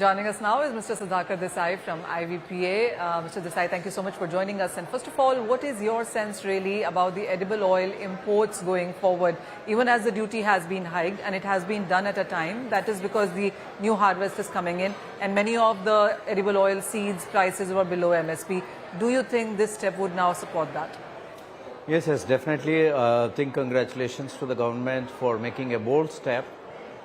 Joining us now is Mr. Sudhakar Desai from IVPA. Mr. Desai, thank you so much for joining us. And first of all, what is your sense really about the edible oil imports going forward, even as the duty has been hiked and it has been done at a time? That is because the new harvest is coming in and many of the edible oil seeds prices were below MSP. Do you think this step would now support that? Yes, definitely. I think congratulations to the government for making a bold step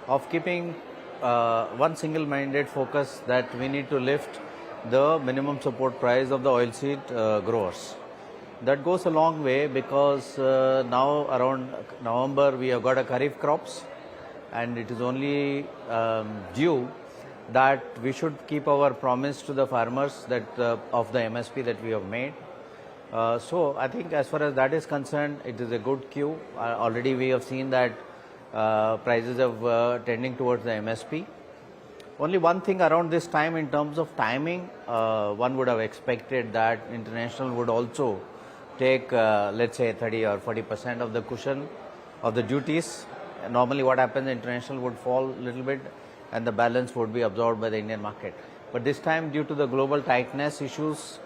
of keeping one single-minded focus that we need to lift the minimum support price of the oilseed growers. That goes a long way because now around November we have got a kharif crops and it is only due that we should keep our promise to the farmers that of the MSP that we have made. So I think as far as that is concerned, it is a good cue. Already we have seen that prices are tending towards the MSP. Only one thing around this time in terms of timing, one would have expected that international would also take let's say 30 or 40% of the cushion of the duties. Normally what happens, international would fall a little bit and the balance would be absorbed by the Indian market. But this time due to the global tightness issues,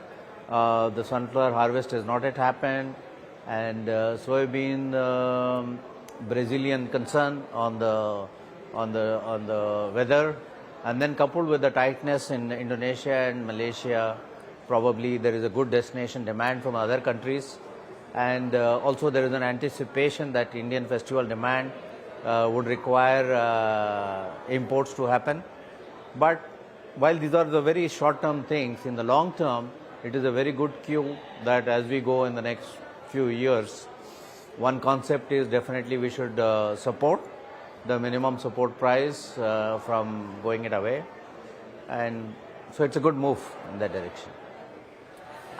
the sunflower harvest has not yet happened and soybean Brazilian concern on the weather, and then coupled with the tightness in Indonesia and Malaysia, probably there is a good destination demand from other countries, and also there is an anticipation that Indian festival demand would require imports to happen. But while these are the very short-term things, in the long term, it is a very good cue that as we go in the next few years, one concept is definitely we should support the minimum support price from going it away, and so it's a good move in that direction.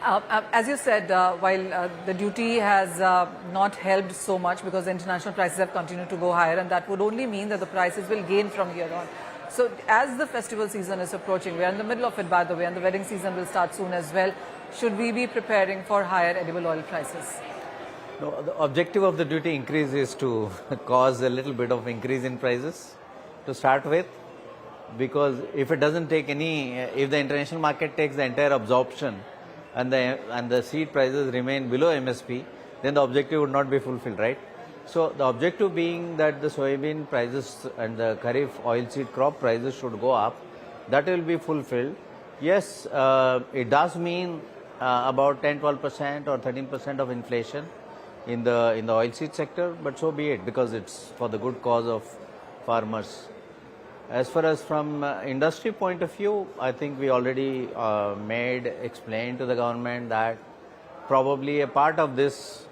As you said, while the duty has not helped so much because the international prices have continued to go higher, and that would only mean that the prices will gain from here on. So as the festival season is approaching, we are in the middle of it by the way, and the wedding season will start soon as well, should we be preparing for higher edible oil prices? No, the objective of the duty increase is to cause a little bit of increase in prices to start with, because if it doesn't take any, if the international market takes the entire absorption and the seed prices remain below MSP, then the objective would not be fulfilled, right? So the objective being that the soybean prices and the kharif oilseed crop prices should go up, that will be fulfilled. Yes, it does mean about 10-12% or 13% of inflation in the oilseed sector, but so be it, because it's for the good cause of farmers. As far as from industry point of view, I think we already explained to the government that probably a part of this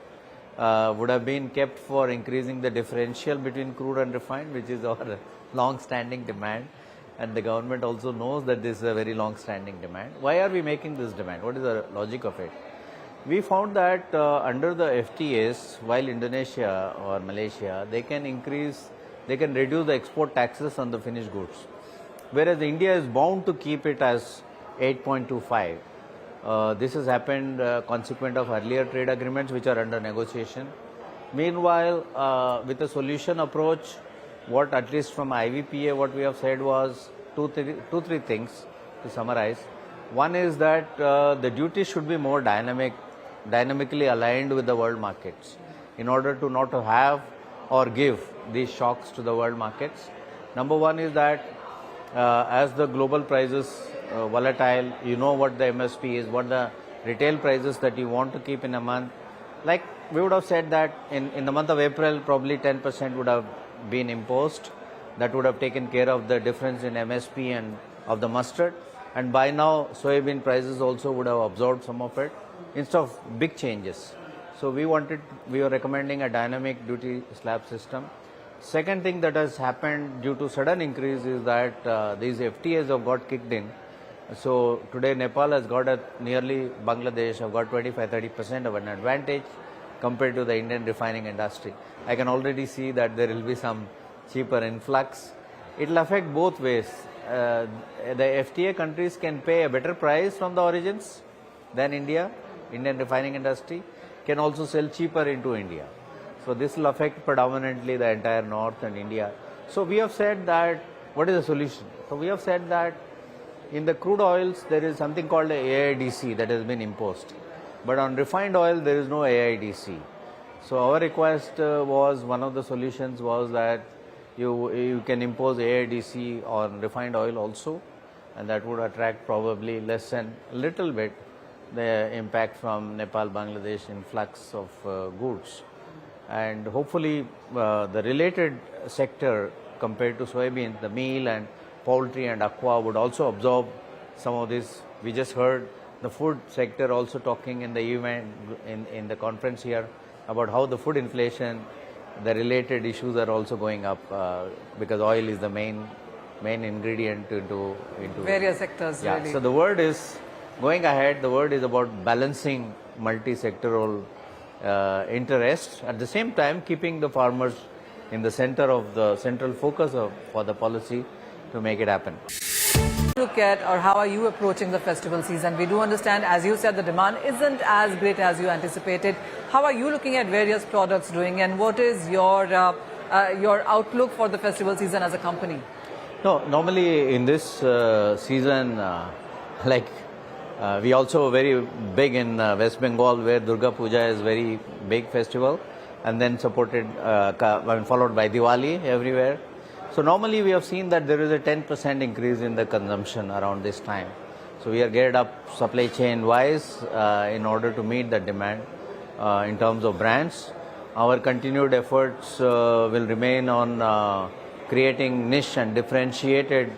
would have been kept for increasing the differential between crude and refined, which is our long-standing demand, and the government also knows that this is a very long-standing demand. Why are we making this demand? What is the logic of it? We found that under the FTAs, while Indonesia or Malaysia, they can reduce the export taxes on the finished goods, whereas India is bound to keep it as 8.25. This has happened consequent of earlier trade agreements which are under negotiation. Meanwhile, with a solution approach, what at least from IVPA, what we have said was two, three things to summarize. One is that the duty should be more dynamically aligned with the world markets in order to not to have or give these shocks to the world markets. Number one is that as the global prices volatile, you know what the MSP is, what the retail prices that you want to keep in a month. Like we would have said that in the month of April, probably 10% would have been imposed. That would have taken care of the difference in MSP and of the mustard. And by now, soybean prices also would have absorbed some of it instead of big changes. So we were recommending a dynamic duty slab system. Second thing that has happened due to sudden increase is that these FTAs have got kicked in. So today Nepal has got nearly Bangladesh have got 25-30% of an advantage compared to the Indian refining industry. I can already see that there will be some cheaper influx. It will affect both ways. The FTA countries can pay a better price from the origins than Indian refining industry, can also sell cheaper into India. So this will affect predominantly the entire North and India. So we have said that, what is the solution? So we have said that in the crude oils, there is something called AIDC that has been imposed. But on refined oil, there is no AIDC. So our request was, one of the solutions was that you can impose AIDC on refined oil also, and that would attract probably lessen a little bit the impact from Nepal, Bangladesh influx of goods. And hopefully the related sector compared to soybean, the meal and poultry and aqua would also absorb some of this. We just heard the food sector also talking in the event, in the conference here, about how the food inflation, the related issues are also going up because oil is the main ingredient into Various sectors, yeah. really. So the word is going ahead. The word is about balancing multi-sectoral interests, at the same time keeping the farmers in the center of the central focus for the policy to make it happen. Look at, or how are you approaching the festival season? We do understand, as you said, the demand isn't as great as you anticipated. How are you looking at various products doing, and what is your outlook for the festival season as a company? No, normally in this season, we also very big in West Bengal, where Durga Puja is very big festival, and then supported, followed by Diwali everywhere. So normally we have seen that there is a 10% increase in the consumption around this time. So we are geared up supply chain wise in order to meet the demand in terms of brands. Our continued efforts will remain on creating niche and differentiated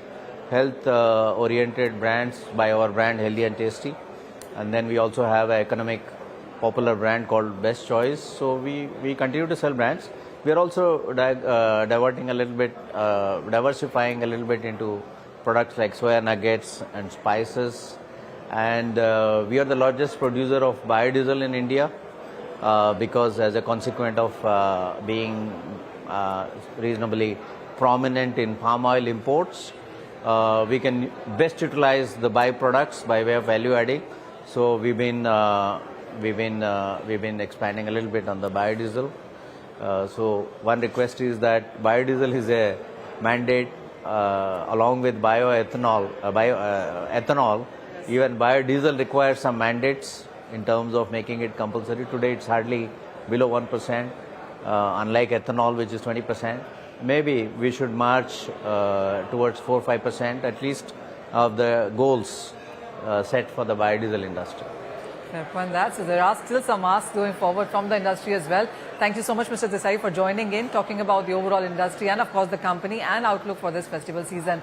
health oriented brands by our brand Healthy and Tasty. And then we also have an economic popular brand called Best Choice. So we continue to sell brands. We are also diverting a little bit, diversifying a little bit into products like soya nuggets and spices. And we are the largest producer of biodiesel in India because as a consequence of being reasonably prominent in palm oil imports, we can best utilize the byproducts by way of value adding. So we've been expanding a little bit on the biodiesel. So one request is that biodiesel is a mandate along with bioethanol, ethanol. Even biodiesel requires some mandates in terms of making it compulsory. Today it's hardly below 1%, unlike ethanol, which is 20%. Maybe we should march towards 4-5% at least of the goals set for the biodiesel industry. Fair point that. So there are still some asks going forward from the industry as well. Thank you so much, Mr. Desai, for joining in, talking about the overall industry and of course the company and outlook for this festival season.